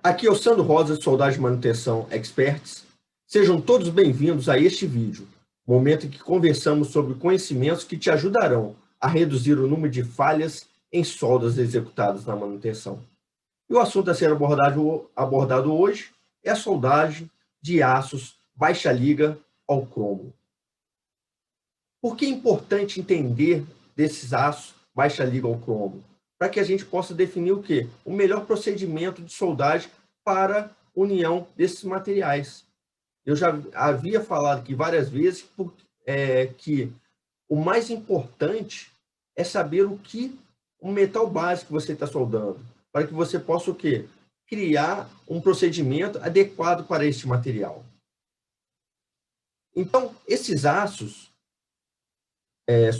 Aqui é o Sandro Rosa, Soldagem e Manutenção Experts. Sejam todos bem-vindos a este vídeo, momento em que conversamos sobre conhecimentos que te ajudarão a reduzir o número de falhas em soldas executadas na manutenção. E o assunto a ser abordado hoje é a soldagem de aços baixa liga ao cromo. Por que é importante entender desses aços baixa liga ao cromo? Para que a gente possa definir o quê? O melhor procedimento de soldagem para união desses materiais. Eu já havia falado aqui várias vezes que o mais importante é saber o metal base que você está soldando, para que você possa o quê? Criar um procedimento adequado para este material. Então, esses aços,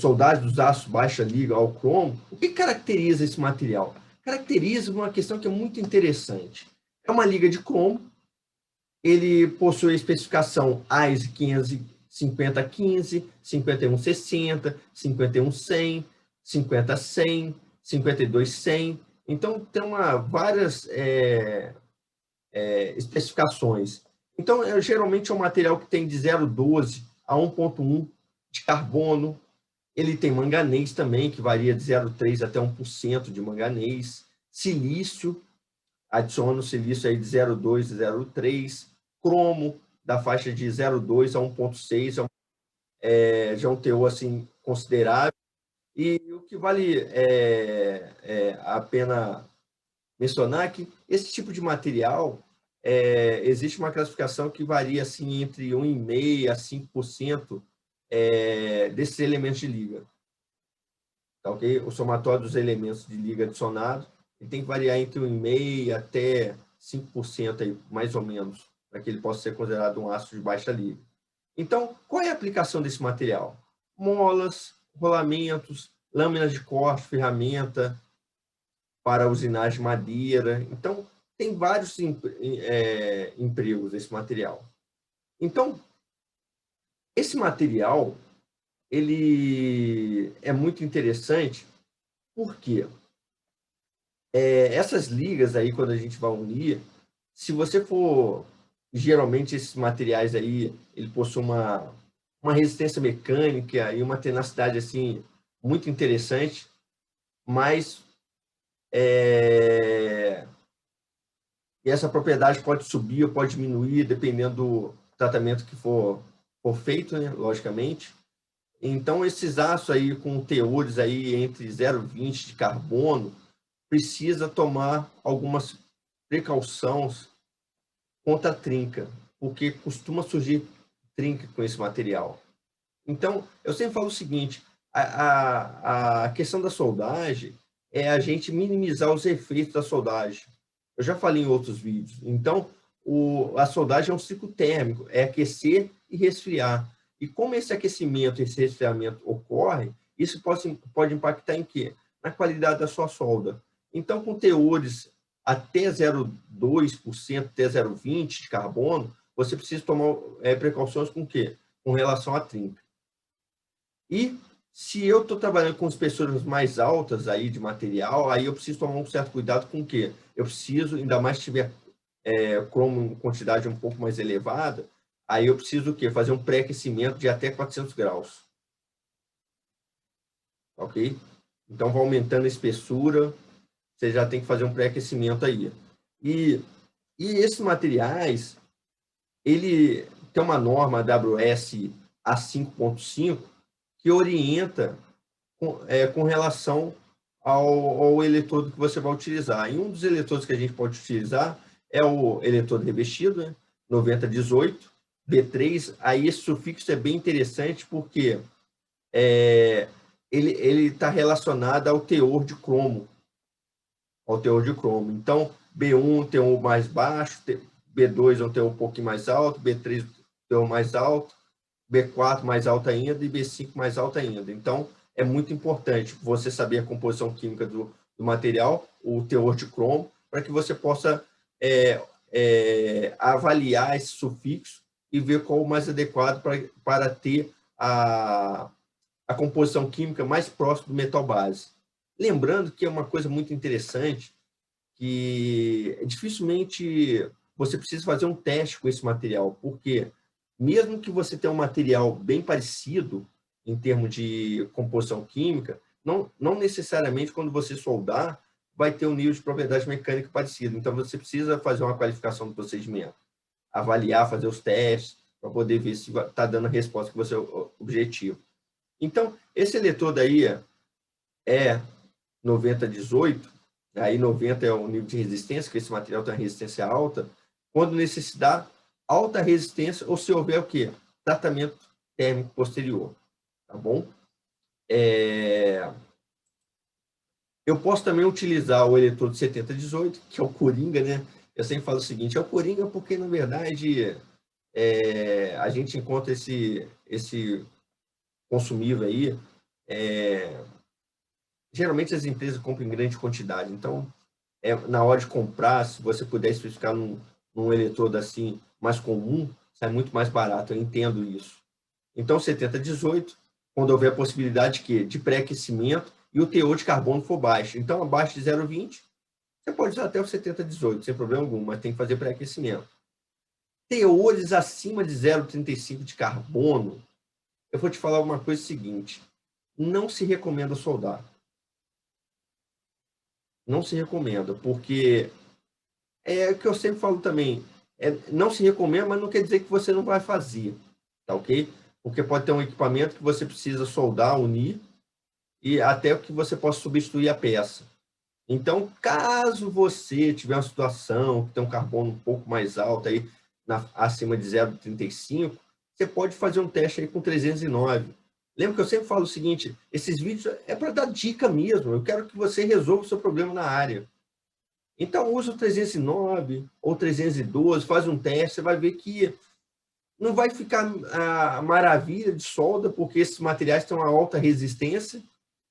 soldagem dos aços baixa liga ao cromo, o que caracteriza esse material? Caracteriza uma questão que é muito interessante. É uma liga de cromo, ele possui a especificação AISE 5015, 5160, 51100, 50100, 52100. Então, tem várias especificações. Então, geralmente é um material que tem de 0,12 a 1,1 de carbono. Ele tem manganês também, que varia de 0,3 até 1% de manganês. Silício, adiciona o silício aí de 0,2 a 0,3. Cromo, da faixa de 0,2 a 1,6, já é um teor assim, considerável. E o que vale a pena mencionar é que esse tipo de material, existe uma classificação que varia assim, entre 1,5% a 5% desses elementos de liga. Tá, okay? O somatório dos elementos de liga adicionados ele tem que variar entre 1,5% até 5%, aí, mais ou menos, para que ele possa ser considerado um aço de baixa liga. Então, qual é a aplicação desse material? Molas, rolamentos, lâminas de corte, ferramenta para usinagem de madeira. Então, tem vários empregos esse material. Então, esse material ele é muito interessante porque essas ligas aí, quando a gente vai unir, se você for, geralmente esses materiais aí, ele possui uma resistência mecânica e uma tenacidade assim muito interessante, mas e essa propriedade pode subir ou pode diminuir dependendo do tratamento que for feito, né, logicamente. Então, esses aços aí com teores aí entre 0,20 de carbono, precisa tomar algumas precauções contra a trinca, porque costuma surgir trinca com esse material. Então, eu sempre falo o seguinte, a questão da soldagem é a gente minimizar os efeitos da soldagem. Eu já falei em outros vídeos. Então, a soldagem é um ciclo térmico, é aquecer e resfriar. E como esse aquecimento, esse resfriamento ocorre, isso pode impactar em quê? Na qualidade da sua solda. Então, com teores até 0,2%, até 0,20% de carbono, você precisa tomar precauções com o quê? Com relação à trinca. E se eu estou trabalhando com espessuras mais altas aí de material, aí eu preciso tomar um certo cuidado com o quê? Eu preciso, ainda mais se tiver cromo em quantidade um pouco mais elevada, aí eu preciso o quê? Fazer um pré-aquecimento de até 400 graus. Ok? Então, vai aumentando a espessura, você já tem que fazer um pré-aquecimento aí. E esses materiais, ele tem uma norma AWS A5.5 que orienta com relação ao eletrodo que você vai utilizar. E um dos eletrodos que a gente pode utilizar é o eletrodo revestido, né? 9018, B3. Aí esse sufixo é bem interessante porque ele está relacionado ao teor de cromo. Então, B1 tem um mais baixo, B2 é um teor um pouquinho mais alto, B3 teor mais alto, B4 mais alto ainda e B5 mais alto ainda. Então, é muito importante você saber a composição química do material, o teor de cromo, para que você possa avaliar esse sufixo e ver qual o mais adequado para ter a composição química mais próxima do metal base. Lembrando que é uma coisa muito interessante, que dificilmente você precisa fazer um teste com esse material, porque mesmo que você tenha um material bem parecido em termos de composição química, não necessariamente quando você soldar vai ter um nível de propriedade mecânica parecido. Então, você precisa fazer uma qualificação do procedimento, avaliar, fazer os testes, para poder ver se está dando a resposta que você objetivo. Então, esse eletrodo aí é 9018, aí 90 é o nível de resistência, que esse material tem uma resistência alta, quando necessitar alta resistência, ou se houver o quê? Tratamento térmico posterior, tá bom? Eu posso também utilizar o eletrodo 7018, que é o Coringa, né? Eu sempre falo o seguinte, é o Coringa porque, na verdade, a gente encontra esse consumível aí, geralmente as empresas compram em grande quantidade, então, na hora de comprar, se você puder especificar num eletrodo assim, mais comum, sai muito mais barato, eu entendo isso. Então, 7018, quando houver a possibilidade de pré-aquecimento e o teor de carbono for baixo. Então, abaixo de 0,20, você pode usar até o 7018, sem problema algum, mas tem que fazer pré-aquecimento. Teores acima de 0,35 de carbono, eu vou te falar uma coisa seguinte, não se recomenda soldar. Não se recomenda, porque é o que eu sempre falo também, não se recomenda, mas não quer dizer que você não vai fazer, tá ok? Porque pode ter um equipamento que você precisa soldar, unir, e até que você possa substituir a peça. Então, caso você tiver uma situação que tem um carbono um pouco mais alto, aí, acima de 0,35, você pode fazer um teste aí com 309. Lembra que eu sempre falo o seguinte, esses vídeos é para dar dica mesmo, eu quero que você resolva o seu problema na área. Então, usa o 309 ou 312, faz um teste, você vai ver que não vai ficar a maravilha de solda, porque esses materiais têm uma alta resistência,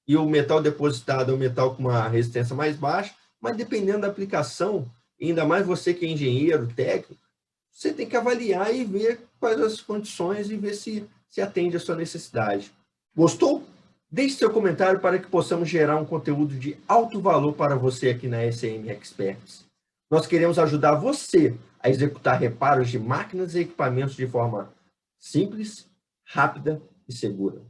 e o metal depositado é um metal com uma resistência mais baixa, mas dependendo da aplicação, ainda mais você que é engenheiro, técnico, você tem que avaliar e ver quais as condições e ver se atende a sua necessidade. Gostou? Deixe seu comentário para que possamos gerar um conteúdo de alto valor para você aqui na SM Experts. Nós queremos ajudar você a executar reparos de máquinas e equipamentos de forma simples, rápida e segura.